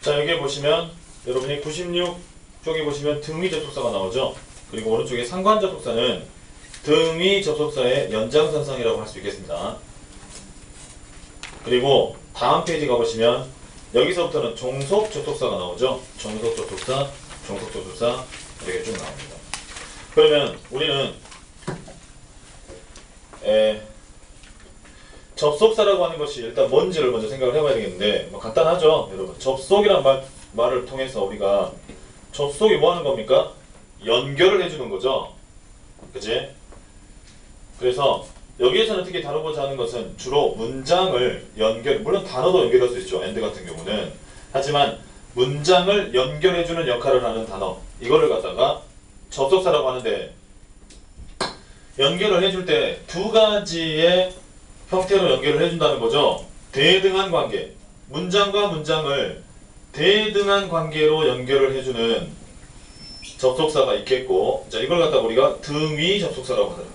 자, 여기 보시면 여러분이 96쪽에 보시면 등위 접속사가 나오죠. 그리고 오른쪽에 상관 접속사는 등위 접속사의 연장선상이라고 할 수 있겠습니다. 그리고 다음 페이지 가보시면 여기서부터는 종속 접속사가 나오죠. 종속 접속사, 종속 접속사 이렇게 쭉 나옵니다. 그러면 우리는 접속사라고 하는 것이 일단 뭔지를 먼저 생각을 해봐야 되겠는데, 뭐 간단하죠, 여러분. 접속이란 말을 통해서 우리가 접속이 뭐 하는 겁니까? 연결을 해주는 거죠. 그치? 그래서 여기에서는 특히 다루고자 하는 것은 주로 문장을 물론 단어도 연결할 수 있죠, and 같은 경우는. 하지만 문장을 연결해주는 역할을 하는 단어, 이거를 갖다가 접속사라고 하는데, 연결을 해줄 때 두 가지의 형태로 연결을 해준다는 거죠. 대등한 관계, 문장과 문장을 대등한 관계로 연결을 해주는 접속사가 있겠고, 자, 이걸 갖다가 우리가 등위 접속사라고 하더라.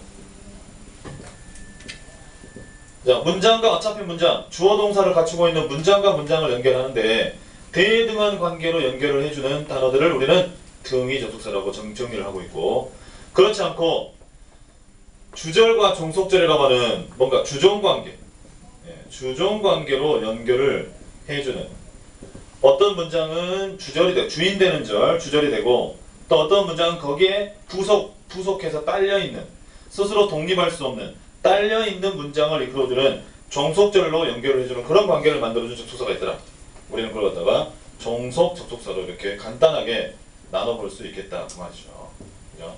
자, 문장과 어차피 문장, 주어 동사를 갖추고 있는 문장과 문장을 연결하는데 대등한 관계로 연결을 해주는 단어들을 우리는 등위 접속사라고 정리를 하고 있고, 그렇지 않고 주절과 종속절이라고 하는 뭔가 주종관계, 주종관계로 연결을 해주는, 어떤 문장은 주절이 되고 주인 되는 절, 주절이 되고, 또 어떤 문장은 거기에 부속해서 딸려있는, 스스로 독립할 수 없는 딸려있는 문장을 이끌어주는 종속절로 연결을 해주는 그런 관계를 만들어준 접속사가 있더라. 우리는 그걸 갖다가 종속 접속사로 이렇게 간단하게 나눠볼 수 있겠다, 그 말이죠. 그죠?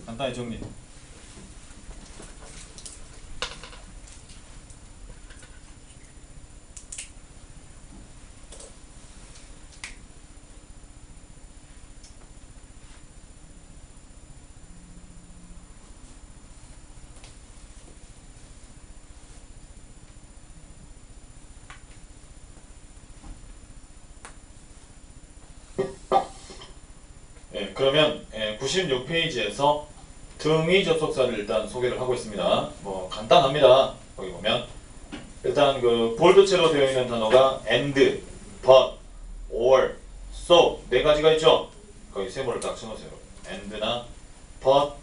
간단히 정리. 그러면 96페이지에서 등위 접속사를 일단 소개를 하고 있습니다. 뭐 간단합니다. 거기 보면 일단 그 볼드체로 되어 있는 단어가 and, but, or, so 네 가지가 있죠. 거기 세모를 딱 쳐놓으세요. and나 but,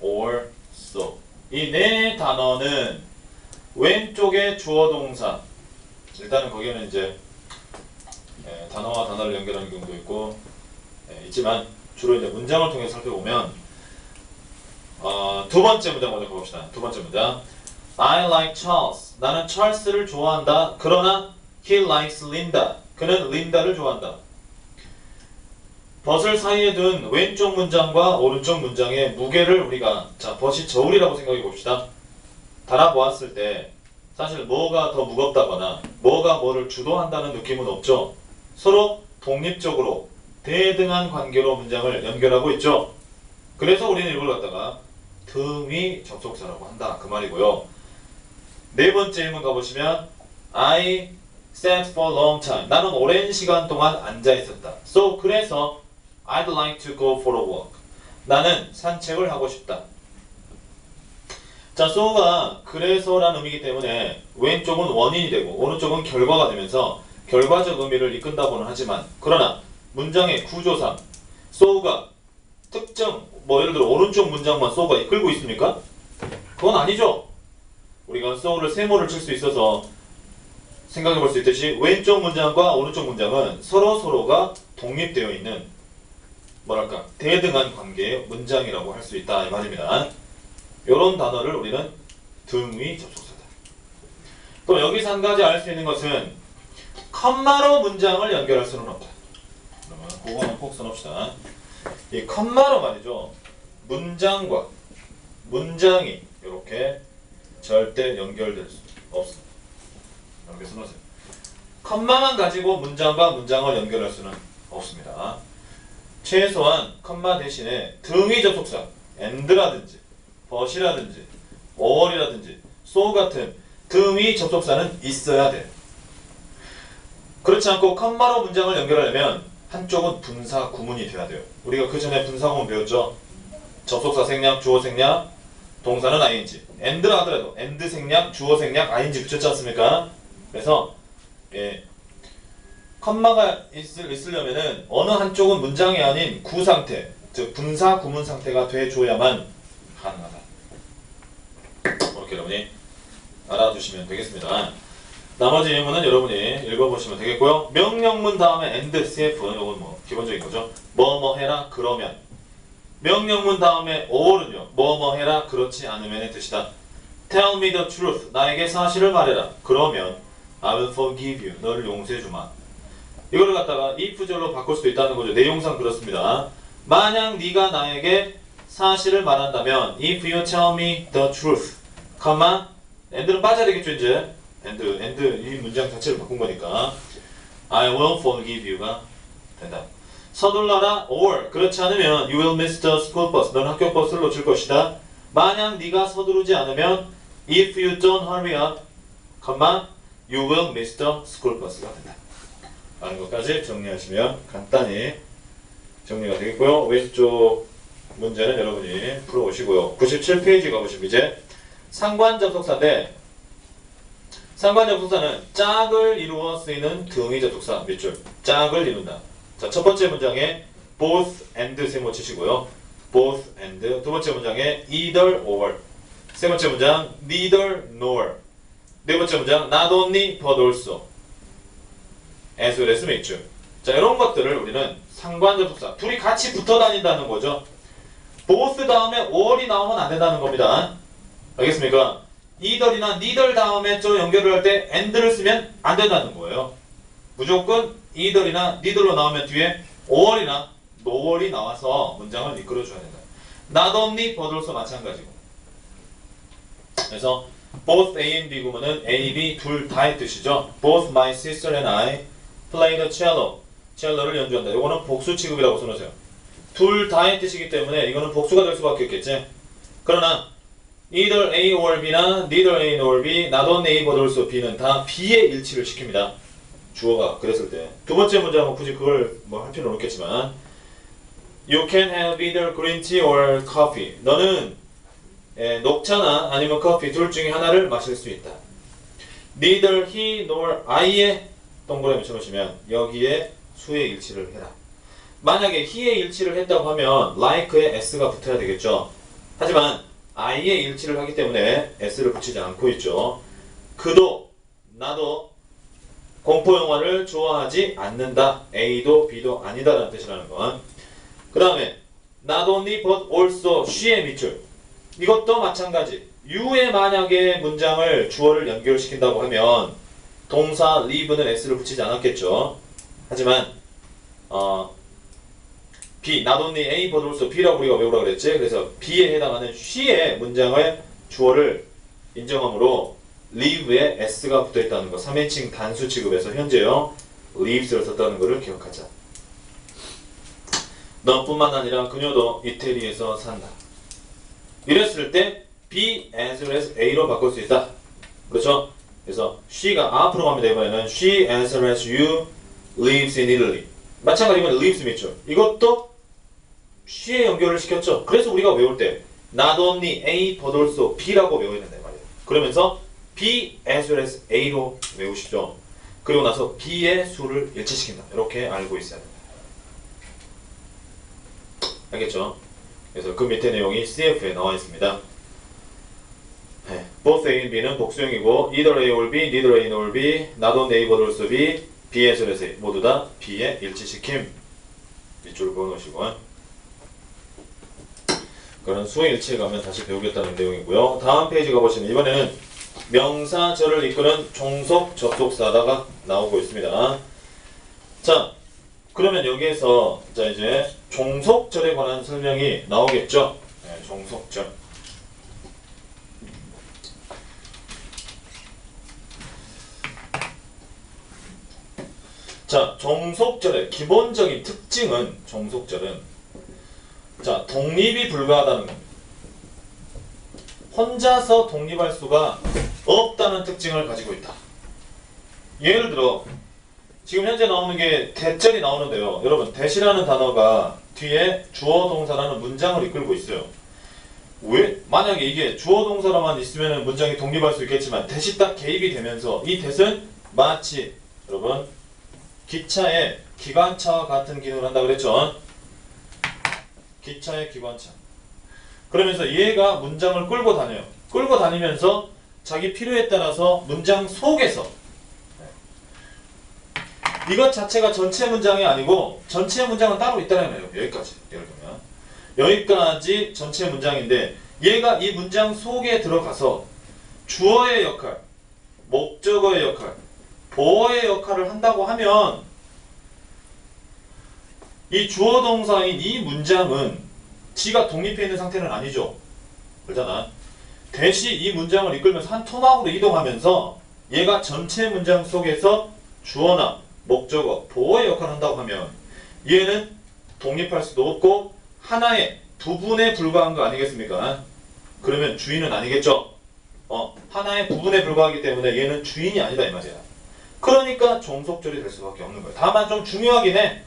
or, so 이 네 단어는 왼쪽에 주어 동사, 일단은 거기에는 이제 단어와 단어를 연결하는 경우도 있고 있지만 주로 이제 문장을 통해 살펴보면 두 번째 문장 먼저 가봅시다. 두 번째 문장, I like Charles. 나는 찰스를 좋아한다. 그러나 he likes Linda. 그는 린다를 좋아한다. 벗을 사이에 둔 왼쪽 문장과 오른쪽 문장의 무게를 우리가, 자, 벗이 저울이라고 생각해 봅시다. 달아보았을 때 사실 뭐가 더 무겁다거나 뭐가 뭐를 주도한다는 느낌은 없죠. 서로 독립적으로 대등한 관계로 문장을 연결하고 있죠. 그래서 우리는 이걸 갖다가 등위 접속사라고 한다, 그 말이고요. 네 번째 질문 가보시면 I sat for a long time. 나는 오랜 시간 동안 앉아 있었다. So 그래서 I'd like to go for a walk. 나는 산책을 하고 싶다. 자, so가 그래서라는 의미이기 때문에 왼쪽은 원인이 되고 오른쪽은 결과가 되면서 결과적 의미를 이끈다고는 하지만, 그러나 문장의 구조상 so가 특정, 뭐 예를 들어 오른쪽 문장만 so가 이끌고 있습니까? 그건 아니죠. 우리가 so를 세모를 칠 수 있어서 생각해 볼 수 있듯이 왼쪽 문장과 오른쪽 문장은 서로가 독립되어 있는, 뭐랄까, 대등한 관계의 문장이라고 할 수 있다, 이 말입니다. 이런 단어를 우리는 등위 접속사다. 그럼 여기서 한 가지 알 수 있는 것은 컴마로 문장을 연결할 수는 없다. 그러면 그거는 꼭 써놓읍시다. 이 컴마로 말이죠, 문장과 문장이 이렇게 절대 연결될 수 없습니다. 이렇게 써놓으세요. 컴마만 가지고 문장과 문장을 연결할 수는 없습니다. 최소한 컴마 대신에 등위 접속사 and라든지 but이라든지 or이라든지 so 같은 등위 접속사는 있어야 돼요. 그렇지 않고 컴마로 문장을 연결하려면 한쪽은 분사 구문이 돼야 돼요. 우리가 그 전에 분사 구문 배웠죠. 접속사 생략, 주어 생략, 동사는 ing. and라 하더라도 and 생략, 주어 생략, ing 붙였지 않습니까? 그래서 컴마가 있으려면은 어느 한쪽은 문장이 아닌 구상태, 즉 분사 구문 상태가 돼줘야만 가능하다. 이렇게 여러분이 알아두시면 되겠습니다. 나머지 예문은 여러분이 읽어보시면 되겠고요. 명령문 다음에 and, cf, 이건 뭐 기본적인 거죠. 뭐 해라 그러면. 명령문 다음에 or는요. 뭐 해라 그렇지 않으면의 뜻이다. Tell me the truth. 나에게 사실을 말해라. 그러면 I will forgive you. 너를 용서해주마. 이거를 갖다가 if절로 바꿀 수도 있다는 거죠. 내용상 그렇습니다. 만약 네가 나에게 사실을 말한다면 if you tell me the truth, and는 빠져야 되겠죠 이제. and 이 문장 자체를 바꾼 거니까 I will forgive you가 된다. 서둘러라 or 그렇지 않으면 you will miss the school bus. 넌 학교 버스를 놓칠 것이다. 만약 네가 서두르지 않으면 if you don't hurry up, you will miss the school bus가 된다. 라는 것까지 정리하시면 간단히 정리가 되겠고요. 왼쪽 문제는 여러분이 풀어오시고요. 97페이지 가보시면 이제 상관접속사인데 상관접속사는 짝을 이루어 쓰이는 등위 접속사 몇 줄? 짝을 이룬다. 자, 첫 번째 문장에 both and 세모 치시고요. both and. 두 번째 문장에 either or. 세 번째 문장 neither nor. 네 번째 문장 not only but also. as well as 몇 줄. 자, 이런 것들을 우리는 상관접속사 둘이 같이 붙어 다닌다는 거죠. both 다음에 or이 나오면 안 된다는 겁니다. 알겠습니까? either이나 neither 다음에 좀 연결을 할 때 and를 쓰면 안 된다는 거예요. 무조건 either이나 neither로 나오면 뒤에 or이나 noor이 나와서 문장을 이끌어줘야 된다. not only but also 마찬가지고. 그래서 both A and B 구문은 A, B 둘 다의 뜻이죠. Both my sister and I play the cello. 첼로를 연주한다. 이거는 복수 취급이라고 써놓으세요. 둘 다의 뜻이기 때문에 이거는 복수가 될 수밖에 없겠지. 그러나 either A or B나 neither A nor B, not only A but also B는 다 B의 일치를 시킵니다. 주어가 그랬을 때. 두 번째 문장은 굳이 그걸 뭐 할 필요는 없겠지만 You can have either green tea or coffee. 너는 녹차나 아니면 커피 둘 중에 하나를 마실 수 있다. Neither he nor I의 동그라미 쳐놓으시면 여기에 수의 일치를 해라. 만약에 he의 일치를 했다고 하면 like에 s가 붙어야 되겠죠. 하지만 I의 일치를 하기 때문에 s를 붙이지 않고 있죠. 그도 나도 공포영화를 좋아하지 않는다. A도 B도 아니다라는 뜻이라는 건. 그 다음에 not only but also she의 밑줄. 이것도 마찬가지. you에 만약에 문장을 주어를 연결시킨다고 하면 동사 live는 s를 붙이지 않았겠죠. 하지만 B, not only A but also B라고 우리가 외우라고 그랬지. 그래서 B에 해당하는 she의 문장을 주어를 인정함으로 live에 s가 붙어있다는 거. 3인칭 단수 취급에서 현재요 live스를 썼다는 것을 기억하자. 너뿐만 아니라 그녀도 이태리에서 산다. 이랬을 때 B as well as A로 바꿀 수 있다. 그렇죠? 그래서 she가 앞으로 갑니다. 이번에는 she as well as you lives in Italy. 마찬가지로 이번에 lives 밑줄. 이것도 she에 연결을 시켰죠. 그래서 우리가 외울 때 not only A but also B라고 외워야 된다 말이에요. 그러면서 B as well as A로 외우시죠. 그리고 나서 B의 수를 일치시킨다. 이렇게 알고 있어야 됩니다. 알겠죠? 그래서 그 밑에 내용이 CF에 나와 있습니다. 네. Both A and B는 복수형이고 either A or B, neither A nor B, not only A but also B, B as well as A 모두 다 B에 일치시킴. 밑줄 그어놓으시고 그런 수의 일치에 가면 다시 배우겠다는 내용이고요. 다음 페이지 가보시면 이번에는 명사절을 이끄는 종속 접속사가 나오고 있습니다. 자, 그러면 여기에서 자 이제 종속절에 관한 설명이 나오겠죠. 네, 종속절. 자, 종속절의 기본적인 특징은 종속절은 자, 독립이 불가하다는 겁니다. 혼자서 독립할 수가 없다는 특징을 가지고 있다. 예를 들어 지금 현재 나오는 게 대절이 나오는데요. 여러분 대시라는 단어가 뒤에 주어 동사라는 문장을 이끌고 있어요. 왜? 만약에 이게 주어 동사로만 있으면 문장이 독립할 수 있겠지만 대시 딱 개입이 되면서 이 대는 마치 여러분 기차의 기관차와 같은 기능을 한다 그랬죠. 기차의 기관차. 그러면서 얘가 문장을 끌고 다녀요. 끌고 다니면서 자기 필요에 따라서 문장 속에서 이것 자체가 전체 문장이 아니고 전체 문장은 따로 있다는 거예요. 여기까지. 예를 들면 여기까지 전체 문장인데 얘가 이 문장 속에 들어가서 주어의 역할, 목적어의 역할, 보어의 역할을 한다고 하면 이 주어 동사인 이 문장은 지가 독립해 있는 상태는 아니죠. 그렇잖아. 대신 이 문장을 이끌면서 한 토막으로 이동하면서 얘가 전체 문장 속에서 주어나 목적어, 보어의 역할을 한다고 하면 얘는 독립할 수도 없고 하나의 부분에 불과한 거 아니겠습니까? 그러면 주인은 아니겠죠? 하나의 부분에 불과하기 때문에 얘는 주인이 아니다 이 말이야. 그러니까 종속절이 될 수밖에 없는 거예요. 다만 좀 중요하긴 해.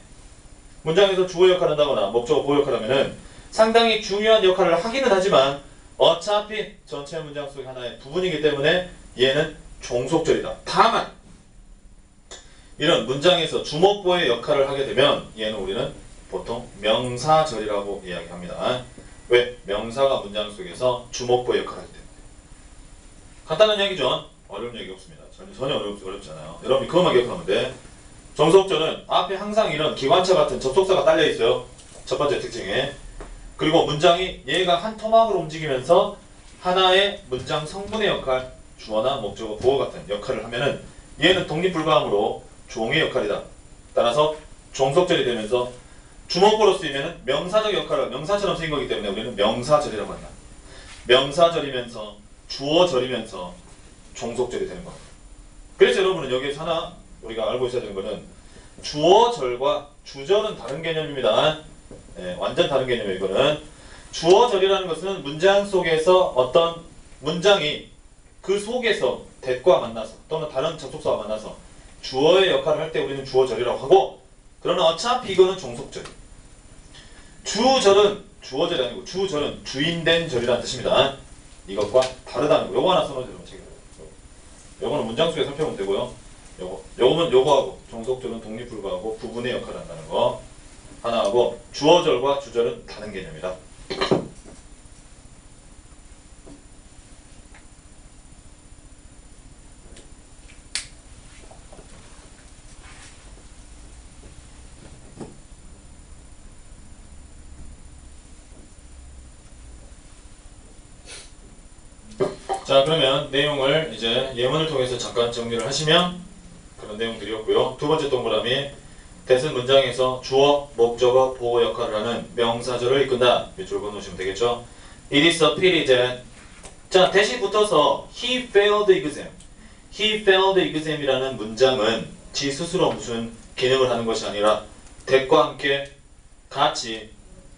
문장에서 주어 역할을 한다거나 목적어, 보어 역할을 하면은 상당히 중요한 역할을 하기는 하지만 어차피 전체 문장 속 하나의 부분이기 때문에 얘는 종속절이다. 다만 이런 문장에서 주목보의 역할을 하게 되면 얘는 우리는 보통 명사절이라고 이야기합니다. 왜? 명사가 문장 속에서 주목보의 역할을 하기 때문에. 간단한 얘기죠. 어려운 얘기 없습니다. 전혀 어렵지 않아요. 여러분이 그것만 기억하면 돼. 종속절은 앞에 항상 이런 기관차 같은 접속사가 딸려 있어요. 첫 번째 특징에. 그리고 문장이 얘가 한 토막으로 움직이면서 하나의 문장 성분의 역할, 주어나 목적어, 보어 같은 역할을 하면은 얘는 독립불가하므로 종의 역할이다. 따라서 종속절이 되면서 주목보로 쓰이면은 명사적 역할을 명사처럼 쓰인 거기 때문에 우리는 명사절이라고 한다. 명사절이면서 주어절이면서 종속절이 되는 겁니다. 그래서 여러분은 여기에서 하나 우리가 알고 있어야 되는 거는 주어절과 주절은 다른 개념입니다. 네, 완전 다른 개념이에요. 이거는 주어절이라는 것은 문장 속에서 어떤 문장이 그 속에서 that과 만나서 또는 다른 접속사와 만나서 주어의 역할을 할 때 우리는 주어절이라고 하고, 그러나 어차피 이거는 종속절. 주절은 주어절이 아니고 주절은 주인된 절이라는 뜻입니다. 이것과 다르다는 거. 요거 하나 써놓으세요. 요거는 문장 속에 살펴보면 되고요. 요거는 요거하고 종속절은 독립불가하고 부분의 역할을 한다는 거 하나 하고, 주어절과 주절은 다른 개념이다. 자, 그러면 내용을 이제 예문을 통해서 잠깐 정리를 하시면 그런 내용들이었고요. 두 번째 동그라미, that은 문장에서 주어, 목적어, 보어 역할을 하는 명사절을 이끈다. 밑줄 그어놓으시면 되겠죠. It is a pity that. 자, that이 붙어서 he failed exam. he failed exam이라는 문장은 지 스스로 무슨 기능을 하는 것이 아니라 that과 함께 같이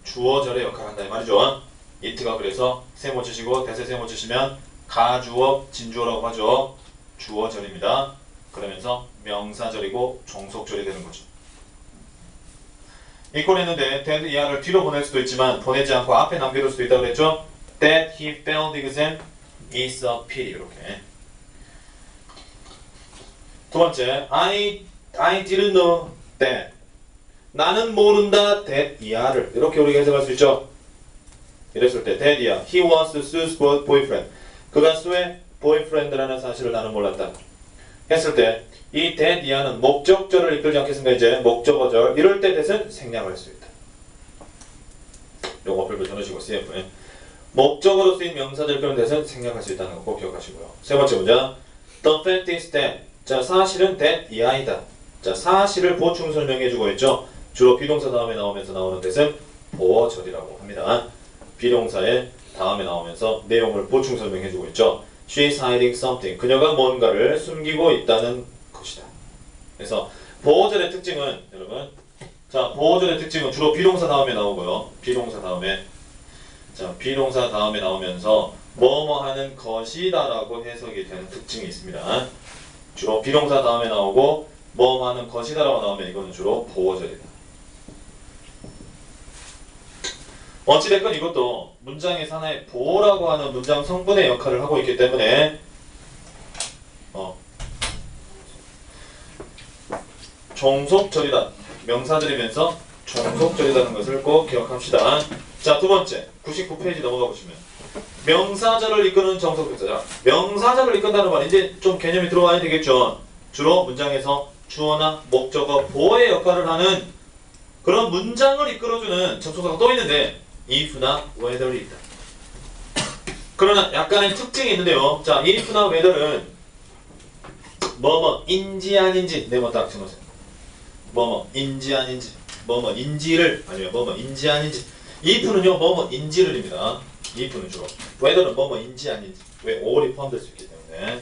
주어절의 역할을 한다 이 말이죠. it가 그래서 세모 치시고 that에 세모 치시면 가주어, 진주어라고 하죠. 주어절입니다. 그러면서 명사절이고 종속절이 되는 거죠. 이꼴 했는데 that 이하를 뒤로 보낼 수도 있지만 보내지 않고 앞에 남겨둘 수도 있다고 그랬죠. That he failed exam is a pity. 이렇게. 두 번째, I didn't know that. 나는 모른다 that 이하를 이렇게 우리가 해석할 수 있죠. 이랬을 때 that 이하, he was Sue's boyfriend. 그가 수의 boyfriend라는 사실을 나는 몰랐다. 했을 때 이 that 이하는 목적절을 이끌지 않겠습니까? 이제 목적어절. 이럴 때 that은 생략할 수 있다. 요거 별표 쳐놓으시고 CF. 목적어로 쓰인 명사절 그런 that은 생략할 수 있다는 거 꼭 기억하시고요. 세 번째 문장. The fact is that. 자, 사실은 that 이하이다. 자, 사실을 보충 설명해주고 있죠. 주로 비동사 다음에 나오면서 나오는 that은 보어절이라고 합니다. 비동사의 다음에 나오면서 내용을 보충 설명해주고 있죠. She's hiding something. 그녀가 뭔가를 숨기고 있다는 것이다. 그래서 보어절의 특징은 여러분, 자, 보어절의 특징은 주로 비동사 다음에 나오고요. 비동사 다음에, 자, 비동사 다음에 나오면서 뭐뭐 하는 것이다라고 해석이 되는 특징이 있습니다. 주로 비동사 다음에 나오고 뭐뭐 하는 것이다라고 나오면 이거는 주로 보어절이다. 어찌됐건 이것도 문장에서 하나의 보어라고 하는 문장 성분의 역할을 하고 있기 때문에 종속절이다. 명사절이면서 종속절이라는 것을 꼭 기억합시다. 자, 두 번째 99페이지 넘어가 보시면 명사절을 이끄는 정석격사. 자, 명사절을 이끈다는 말 이제 좀 개념이 들어와야 되겠죠. 주로 문장에서 주어나 목적어, 보어의 역할을 하는 그런 문장을 이끌어주는 접속사가 또 있는데 if나 whether이 있다. 그러나 약간의 특징이 있는데요. 자, if나 whether은 뭐뭐인지 아닌지 네모 딱 적어주세요. 뭐뭐인지 아닌지 뭐뭐인지를 아니면 뭐뭐인지 아닌지. if는요 뭐뭐인지를입니다. if는 주로. whether는 뭐뭐인지 아닌지. 왜 all이 포함될 수 있기 때문에.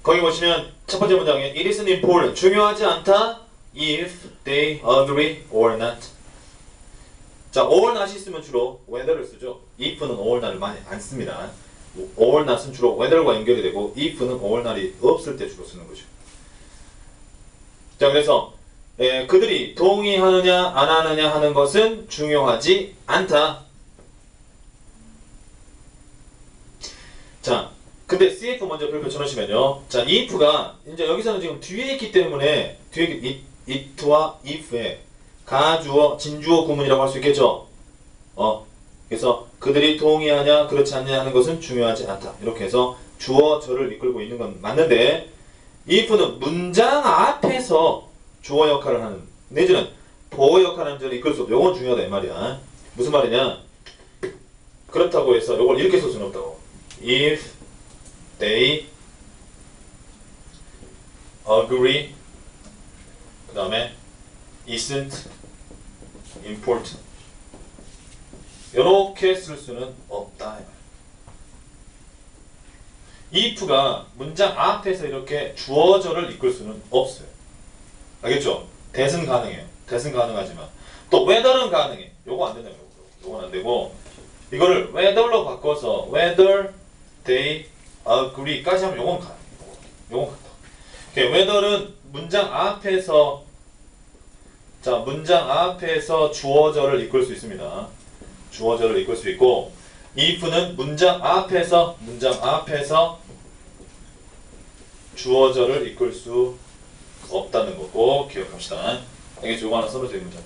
거기 보시면 첫 번째 문장에 it isn't important. 중요하지 않다. if they agree or not. 자, or not이 있으면 주로 whether를 쓰죠. if는 or not을 많이 안 씁니다. or not은 주로 whether과 연결이 되고 if는 or not이 없을 때 주로 쓰는 거죠. 자, 그래서 그들이 동의하느냐 안 하느냐 하는 것은 중요하지 않다. 자, 근데 CF 먼저 별표 쳐놓으시면요. 자, if가 이제 여기서는 지금 뒤에 있기 때문에 뒤에 it와 if에 가주어, 진주어 구문이라고 할 수 있겠죠. 그래서 그들이 동의하냐 그렇지 않냐 하는 것은 중요하지 않다. 이렇게 해서 주어, 저를 이끌고 있는 건 맞는데 if는 문장 앞에서 주어 역할을 하는 내지는 보어 역할을 하는 절을 이끌 수 없다. 이건 중요하다 이 말이야. 무슨 말이냐? 그렇다고 해서 이걸 이렇게 쓸 수는 없다고. If they agree 그 다음에 isn't important 이렇게 쓸 수는 없다. if가 문장 앞에서 이렇게 주어절을 이끌 수는 없어요. 알겠죠? that은 가능해요. that은 가능하지만 또 whether는 가능해. 요거 안 된다요. 요건 안 되고 이거를 whether로 바꿔서 whether they agree까지 하면 요건 가능해요. 요건 같다. whether는 문장 앞에서 문장 앞에서 주어절을 이끌 수 있습니다. 주어절을 이끌 수 있고 if는 문장 앞에서 주어절을 이끌 수 없다는 거 꼭 기억합시다. 알겠죠? 이거 하나 써놓으세요. 문장.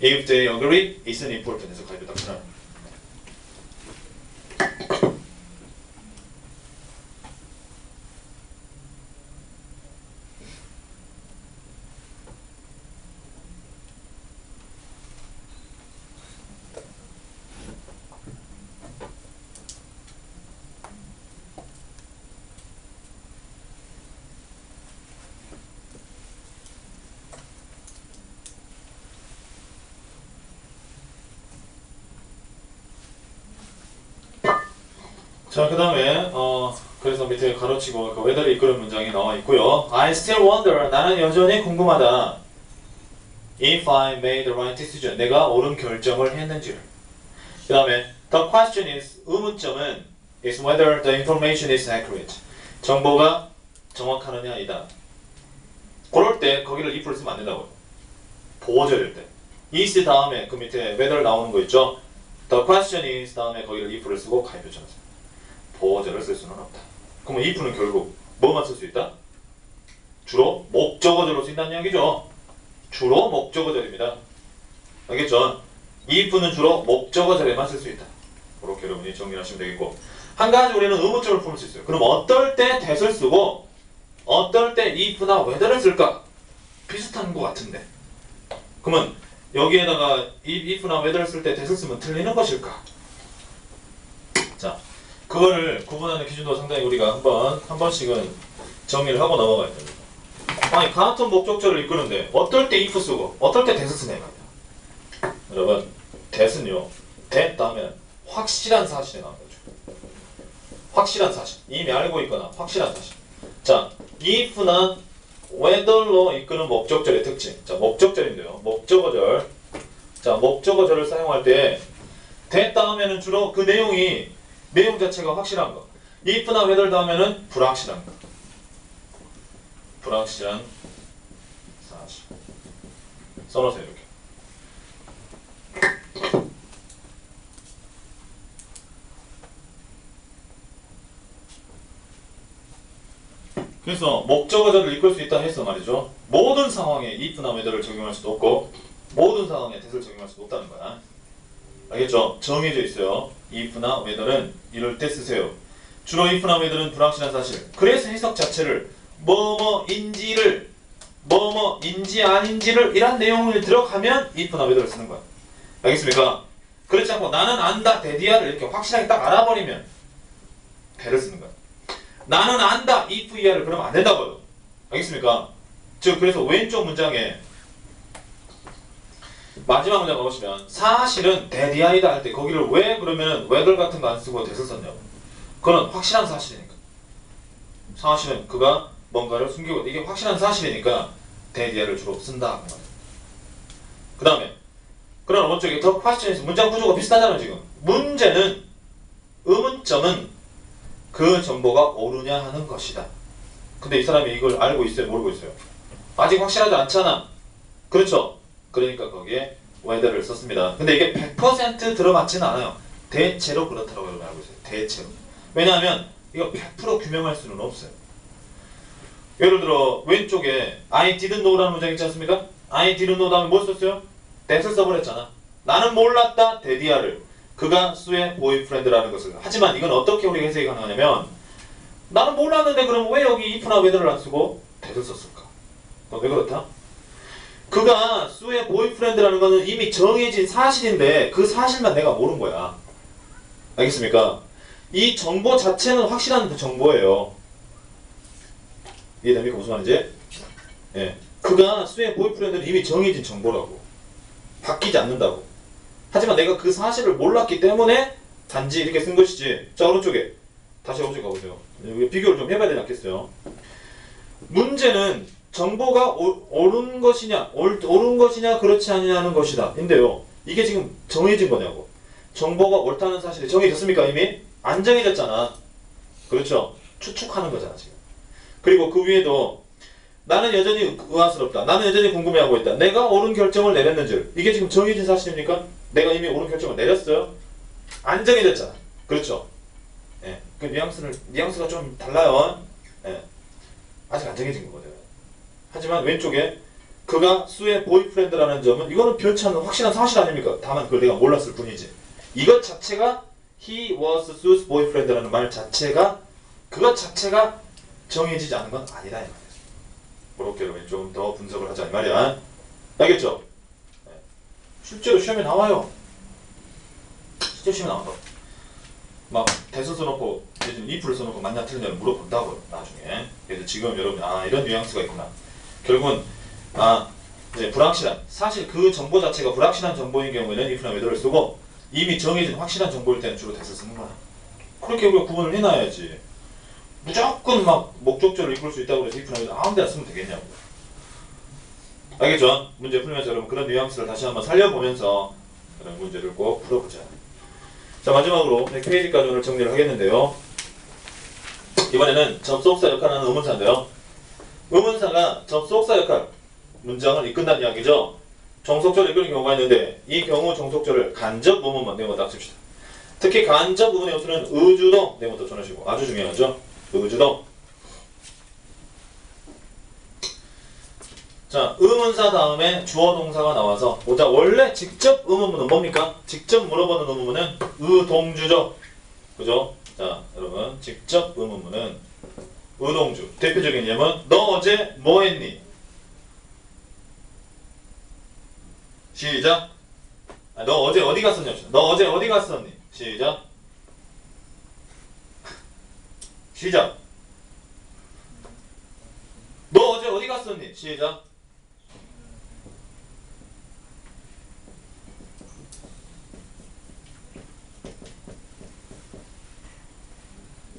If they agree, isn't important 해서 가입을 딱 쳐놔요. 자, 그 다음에 그래서 밑에 가로치고 그 whether를 이끄는 문장이 나와 있고요. I still wonder. 나는 여전히 궁금하다. If I made the right decision. 내가 옳은 결정을 했는지를. 그 다음에 the question is 의문점은 is whether the information is accurate. 정보가 정확하느냐이다. 그럴 때 거기를 if를 쓰면 안 된다고요. 보어절일 때. is 다음에 그 밑에 whether 나오는 거 있죠. The question is 다음에 거기를 if를 쓰고 가입을 쳐놨어요. 보어절을 쓸 수는 없다. 그러면 if는 결국 뭐만 쓸 수 있다? 주로 목적어절로 쓰인다는 얘기죠. 주로 목적어절입니다. 알겠죠? if는 주로 목적어절에만 쓸 수 있다. 그렇게 여러분이 정리하시면 되겠고 한 가지 우리는 의문점을 풀 수 있어요. 그럼 어떨 때 that을 쓰고 어떨 때 if나 whether를 쓸까? 비슷한 것 같은데 그러면 여기에다가 if나 whether를 쓸 때 that을 쓰면 틀리는 것일까? 자, 그거를 구분하는 기준도 상당히 우리가 한 번씩은 정리를 하고 넘어가야 됩니다. 아니, 같은 목적절을 이끄는데 어떨 때 if 쓰고 어떨 때 that을 쓰냐 말이야. 여러분, that은요, that 다음에 확실한 사실에 나온 거죠. 확실한 사실. 이미 알고 있거나 확실한 사실. 자, if나 whether로 이끄는 목적절의 특징. 자, 목적절인데요. 목적어절. 자, 목적어절을 사용할 때 that 다음에는 주로 그 내용 자체가 확실한 거. if나 whether 다음에는 불확실한 거. 불확실한 사실. 써놓으세요, 이렇게. 그래서 목적어절을 이끌 수 있다 해서 말이죠. 모든 상황에 if나 whether를 적용할 수도 없고 모든 상황에 that을 적용할 수도 없다는 거야. 알겠죠? 정해져 있어요. if나 whether는 이럴 때 쓰세요. 주로 if나 whether는 불확실한 사실. 그래서 해석 자체를 뭐뭐인지를 뭐뭐인지 아닌지를 이란 내용을 들어가면 if나 whether를 쓰는 거야. 알겠습니까? 그렇지 않고 나는 안다 대디아를 이렇게 확실하게 딱 알아버리면 that를 쓰는 거야. 나는 안다 if 이하를 그러면 안 된다고요. 알겠습니까? 즉 그래서 왼쪽 문장에 마지막 문장 가보시면 사실은 that이다 할 때 거기를 왜 그러면 whether 같은 거 안 쓰고 that을 썼냐고. 그건 확실한 사실이니까. 사실은 그가 뭔가를 숨기고 이게 확실한 사실이니까 that이하를 주로 쓴다. 그 다음에 그런 오른쪽에 더 question에서 문장 구조가 비슷하잖아요. 지금 문제는 의문점은 그 정보가 옳으냐 하는 것이다. 근데 이 사람이 이걸 알고 있어요? 모르고 있어요? 아직 확실하지 않잖아. 그렇죠? 그러니까 거기에 whether를 썼습니다. 근데 이게 100% 들어맞지는 않아요. 대체로 그렇다고 여러분 알고 있어요. 대체로. 왜냐하면 이거 100% 규명할 수는 없어요. 예를 들어 왼쪽에 I didn't know라는 문장 있지 않습니까? I didn't know 다음에 뭐 썼어요? that을 써버렸잖아. 나는 몰랐다 데디아를. 그가 수의 보이프렌드라는 것을. 하지만 이건 어떻게 우리가 해석이 가능하냐면 나는 몰랐는데 그럼 왜 여기 if나 whether를 안 쓰고 that을 썼을까? 왜 그렇다? 그가 수의 보이프렌드라는 것은 이미 정해진 사실인데 그 사실만 내가 모르는 거야. 알겠습니까? 이 정보 자체는 확실한 정보예요. 이해됩니까? 무슨 말인지? 예. 그가 수의 보이프렌드는 이미 정해진 정보라고. 바뀌지 않는다고. 하지만 내가 그 사실을 몰랐기 때문에 단지 이렇게 쓴 것이지. 자, 오른쪽에 다시 오른쪽 가보세요. 여기 비교를 좀 해봐야 되지 않겠어요? 문제는 정보가 옳은 것이냐 옳은 것이냐 그렇지 않냐는 것이다 인데요. 이게 지금 정해진 거냐고. 정보가 옳다는 사실이 정해졌습니까? 이미? 안 정해졌잖아. 그렇죠? 추측하는 거잖아 지금. 그리고 그 위에도 나는 여전히 의아스럽다. 나는 여전히 궁금해하고 있다. 내가 옳은 결정을 내렸는지. 이게 지금 정해진 사실입니까? 내가 이미 옳은 결정을 내렸어요? 안 정해졌잖아. 그렇죠? 예. 그 뉘앙스가 좀 달라요. 예. 아직 안 정해진 거거든. 하지만 왼쪽에 그가 수의 보이프렌드라는 점은 이거는 변치 않는 확실한 사실 아닙니까? 다만 그걸 내가 몰랐을 뿐이지. 이것 자체가 he was Sue's boyfriend라는 말 자체가 그것 자체가 정해지지 않은 건 아니다 이 말이야. 그렇게 좀 더 분석을 하자 이 말이야. 알겠죠? 네. 실제로 시험에 나와요. 실제 시험에 나온다. 막 대서 써놓고 예전 if를 써놓고 맞냐 틀렸냐를 물어본다고요 나중에. 그래서 지금 여러분 이런 뉘앙스가 있구나. 결국은 이제 불확실한 사실 그 정보 자체가 불확실한 정보인 경우에는 if나 whether를 쓰고 이미 정해진 확실한 정보일 때는 주로 that을 쓰는 거야. 그렇게 우리가 구분을 해놔야지. 무조건 막 목적절을 이끌 수 있다고 해서 if나 whether 아무 데나 쓰면 되겠냐고. 알겠죠? 문제 풀면서 여러분 그런 뉘앙스를 다시 한번 살려보면서 그런 문제를 꼭 풀어보자. 자, 마지막으로 100페이지까지 오늘 정리를 하겠는데요. 이번에는 접속사 역할을 하는 의문사인데요. 의문사가 접속사 역할, 문장을 이끈다는 이야기죠. 종속절을 이끄는 경우가 있는데 이 경우 종속절을 간접 의문만 네모다 합시다. 특히 간접 의문의 요소는 의주동 네모다 쳐놓으시고 아주 중요하죠. 의주동. 자, 의문사 다음에 주어 동사가 나와서 보자. 원래 직접 의문문은 뭡니까? 직접 물어보는 의문문은 의동주죠. 그죠? 자, 여러분 직접 의문문은 의동주. 대표적인 예문 너 어제 뭐 했니? 시작. 너 어제 어디 갔었냐? 너 어제 어디 갔었니? 시작. 시작. 너 어제 어디 갔었니? 시작.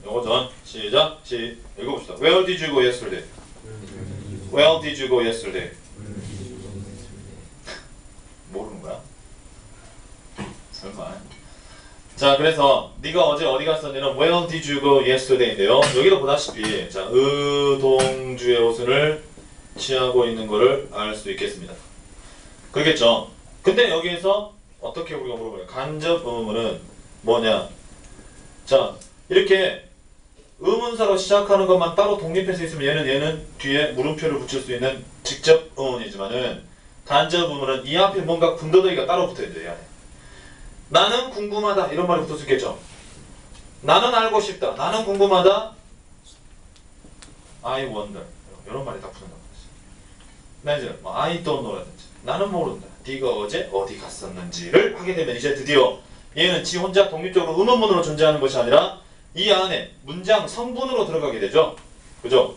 요거 전 시작. 읽어봅시다. Where did you go yesterday? Where did you go yesterday? 모르는 거야? 설마. 자, 그래서 네가 어제 어디 갔었니는 Where did you go yesterday인데요. 여기도 보다시피 자, 의동주의 호순을 취하고 있는 거를 알 수 있겠습니다. 그렇겠죠? 근데 여기에서 어떻게 우리가 물어봐요? 간접 의문은 뭐냐? 자, 이렇게 의문사로 시작하는 것만 따로 독립해서 있으면 얘는 뒤에 물음표를 붙일 수 있는 직접 의문이지만은 간접 의문은 이 앞에 뭔가 군더더기가 따로 붙어야 돼요. 이 안에. 나는 궁금하다 이런 말이 붙을 수 있겠죠. 나는 알고 싶다. 나는 궁금하다. I wonder 이런 말이 딱 붙는다고 했어요. 내지는 뭐 I don't know라든지 나는 모른다. 네가 어제 어디 갔었는지를 하게 되면 이제 드디어 얘는 지 혼자 독립적으로 의문문으로 존재하는 것이 아니라 이 안에 문장 성분으로 들어가게 되죠. 그죠?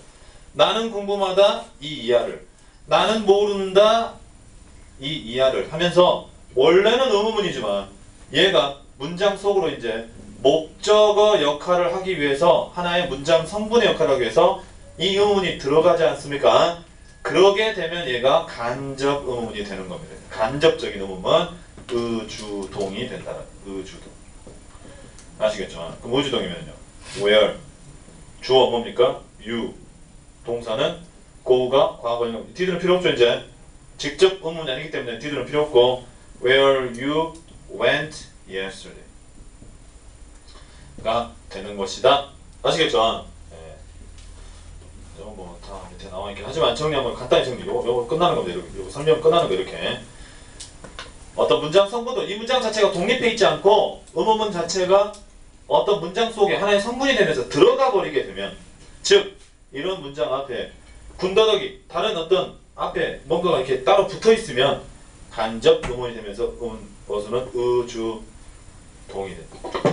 나는 궁금하다 이 이하를 나는 모른다 이 이하를 하면서 원래는 의문문이지만 얘가 문장 속으로 이제 목적어 역할을 하기 위해서 하나의 문장 성분의 역할을 하기 위해서 이 의문문이 들어가지 않습니까? 그러게 되면 얘가 간접 의문문이 되는 겁니다. 간접적인 의문문 의주동이 된다는 의주동. 아시겠죠? 그럼 의주동이면요. where 주어 뭡니까? you 동사는 go가 과거형. 뒤들은 필요 없죠 이제. 직접 의문이 아니기 때문에 뒤들은 필요 없고 where you went yesterday 가 되는 것이다. 아시겠죠? 네. 이건 뭐다 밑에 나와 있긴 하지만 정리 한번 간단히 정리. 요거 끝나는 겁니다. 요거 설명 끝나는 거 이렇게. 어떤 문장 성분도 이 문장 자체가 독립해 있지 않고 의문문 자체가 어떤 문장 속에 하나의 성분이 되면서 들어가 버리게 되면 즉 이런 문장 앞에 군더더기 다른 어떤 앞에 뭔가가 이렇게 따로 붙어 있으면 간접 의문이 되면서 어수는 의주동이 됩니다.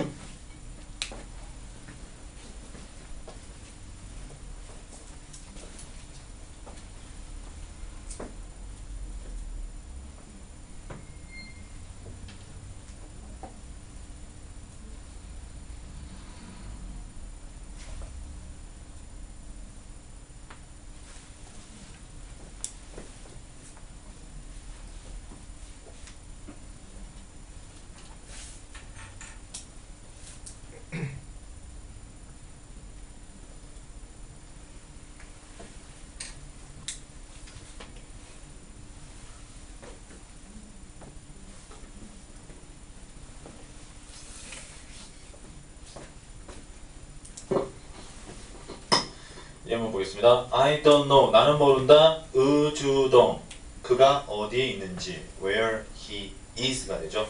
예문 보겠습니다. I don't know. 나는 모른다. 의주동. 그가 어디에 있는지. Where he is가 되죠.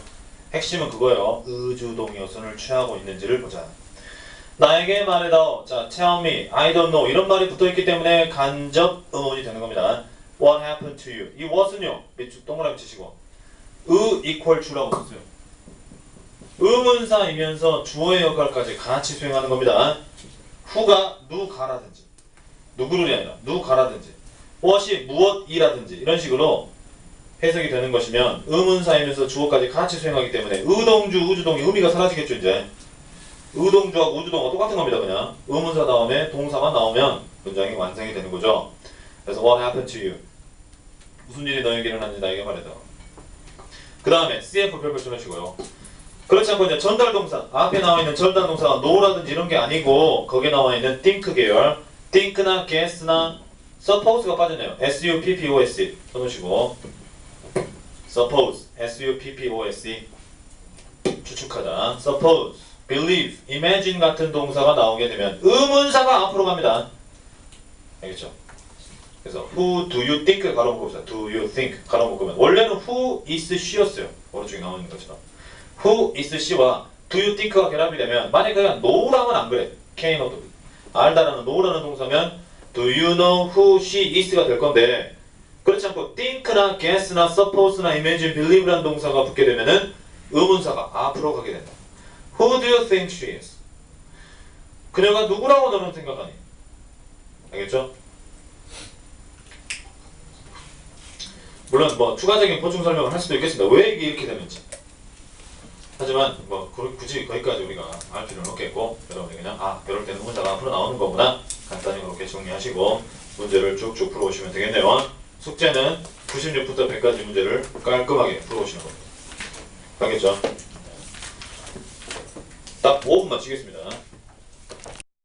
핵심은 그거예요. 의주동 요소를 취하고 있는지를 보자. 나에게 말해다오. 자, tell me. I don't know. 이런 말이 붙어있기 때문에 간접 의문이 되는 겁니다. What happened to you? 이 what은요. 밑줄 동그라미 치시고 equal to라고 썼어요. 의문사이면서 주어의 역할까지 같이 수행하는 겁니다. who가 누가라든지 누구를이 아니라 누가라든지 what이 무엇이라든지 이런 식으로 해석이 되는 것이면 의문사이면서 주어까지 같이 수행하기 때문에 의동주, 의주동의 의미가 사라지겠죠. 이제 의동주하고 의주동과 똑같은 겁니다. 그냥 의문사 다음에 동사만 나오면 문장이 완성이 되는 거죠. 그래서 what happened to you? 무슨 일이 너에게 일어났는지 나에게 말해다. 그 다음에 CF 별표 써주시고요. 그렇지 않고 이제 전달동사 앞에 나와 있는 전달동사가 no라든지 이런 게 아니고 거기에 나와 있는 think 계열 think나 guess나 suppose가 빠졌네요. S-U-P-P-O-S 써놓으시고 suppose S-U-P-P-O-S 추측하다 suppose believe imagine 같은 동사가 나오게 되면 의문사가 앞으로 갑니다. 알겠죠? 그래서 who do you think 가로막고 봅시다. do you think 가로막으면 원래는 who is she였어요. 오른쪽에 나와 있는 것처럼 who is she와 do you think가 결합이 되면 만약에 그냥 no라면 안 그래. can or do 알다라는 no라는 동사면 do you know who she is가 될 건데 그렇지 않고 think나 guess나 suppose나 imagine, believe라는 동사가 붙게 되면은 의문사가 앞으로 가게 된다. Who do you think she is? 그녀가 누구라고 너는 생각하니? 알겠죠? 물론 뭐 추가적인 보충 설명을 할 수도 있겠습니다. 왜 이게 이렇게 되는지. 하지만 뭐 굳이 거기까지 우리가 알 필요는 없겠고 여러분들 그냥 이럴 때는 문자가 앞으로 나오는 거구나 간단히 그렇게 정리하시고 문제를 쭉쭉 풀어오시면 되겠네요. 숙제는 96부터 100까지 문제를 깔끔하게 풀어오시는 겁니다. 알겠죠? 딱 5분만 치겠습니다.